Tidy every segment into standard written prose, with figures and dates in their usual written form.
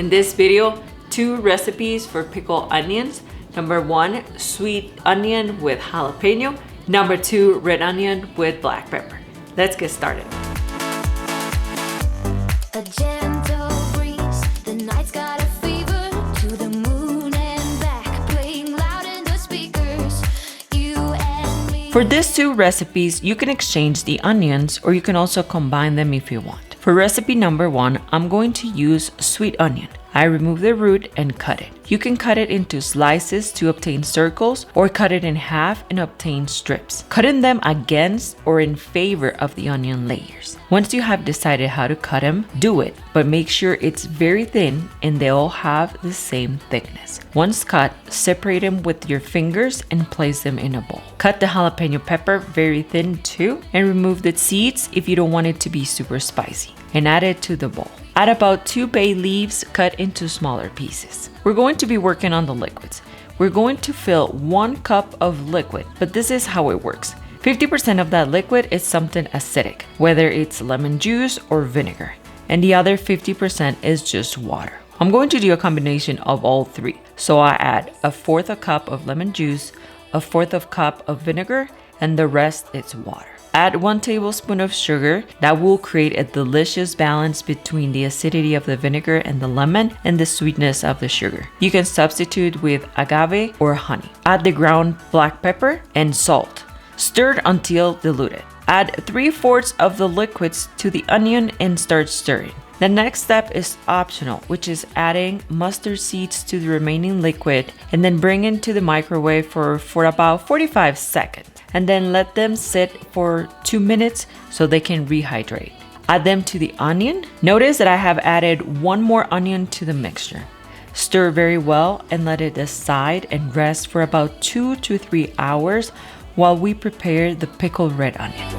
In this video, 2 recipes for pickled onions. Number 1, sweet onion with jalapeno. Number 2, red onion with black pepper. Let's get started. A gentle breeze, the night's got a fever, to the moon and back, playing loud in the speakers, you and me. For these 2 recipes, you can exchange the onions or you can also combine them if you want. For recipe number 1, I'm going to use sweet onion. I remove the root and cut it. You can cut it into slices to obtain circles or cut it in half and obtain strips, cutting them against or in favor of the onion layers. Once you have decided how to cut them, do it, but make sure it's very thin and they all have the same thickness. Once cut, separate them with your fingers and place them in a bowl. Cut the jalapeno pepper very thin too and remove the seeds if you don't want it to be super spicy, and add it to the bowl. Add about 2 bay leaves cut into smaller pieces. We're going to be working on the liquids. We're going to fill 1 cup of liquid, but this is how it works. 50% of that liquid is something acidic, whether it's lemon juice or vinegar, and the other 50% is just water. I'm going to do a combination of all 3. So I add 1/4 a cup of lemon juice, 1/4 cup of vinegar, and the rest is water. Add 1 tablespoon of sugar. That will create a delicious balance between the acidity of the vinegar and the lemon and the sweetness of the sugar. You can substitute with agave or honey. Add the ground black pepper and salt. Stir until diluted. Add 3/4 of the liquids to the onion and start stirring. The next step is optional, which is adding mustard seeds to the remaining liquid and then bring it to the microwave for about 45 seconds. And then let them sit for 2 minutes so they can rehydrate. Add them to the onion. Notice that I have added 1 more onion to the mixture. Stir very well and let it aside and rest for about 2 to 3 hours while we prepare the pickled red onion.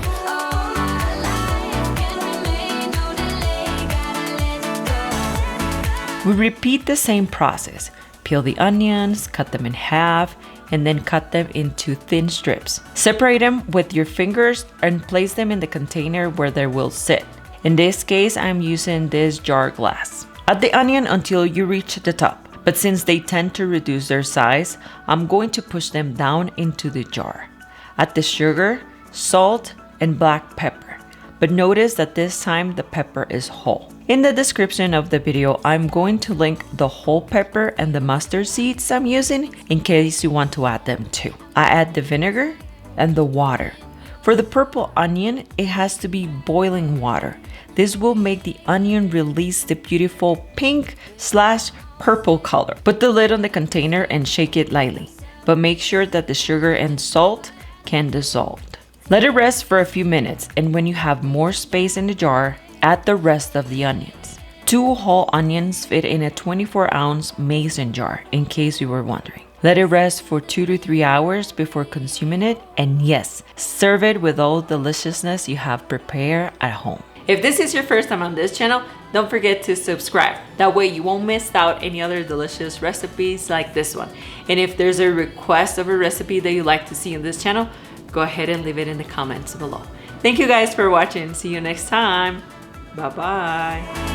We repeat the same process. Peel the onions, cut them in half, and then cut them into thin strips. Separate them with your fingers and place them in the container where they will sit. In this case, I'm using this jar glass. Add the onion until you reach the top, but since they tend to reduce their size, I'm going to push them down into the jar. Add the sugar, salt, and black pepper, but notice that this time the pepper is whole. In the description of the video, I'm going to link the whole pepper and the mustard seeds I'm using in case you want to add them too. I add the vinegar and the water. For the purple onion, it has to be boiling water. This will make the onion release the beautiful pink/purple color. Put the lid on the container and shake it lightly, but make sure that the sugar and salt can dissolve. Let it rest for a few minutes, and when you have more space in the jar, add the rest of the onions. 2 whole onions fit in a 24-ounce mason jar, in case you were wondering. Let it rest for 2 to 3 hours before consuming it, and yes, serve it with all the deliciousness you have prepared at home. If this is your first time on this channel, don't forget to subscribe. That way you won't miss out any other delicious recipes like this one. And if there's a request of a recipe that you'd like to see in this channel, go ahead and leave it in the comments below. Thank you guys for watching. See you next time. Bye-bye.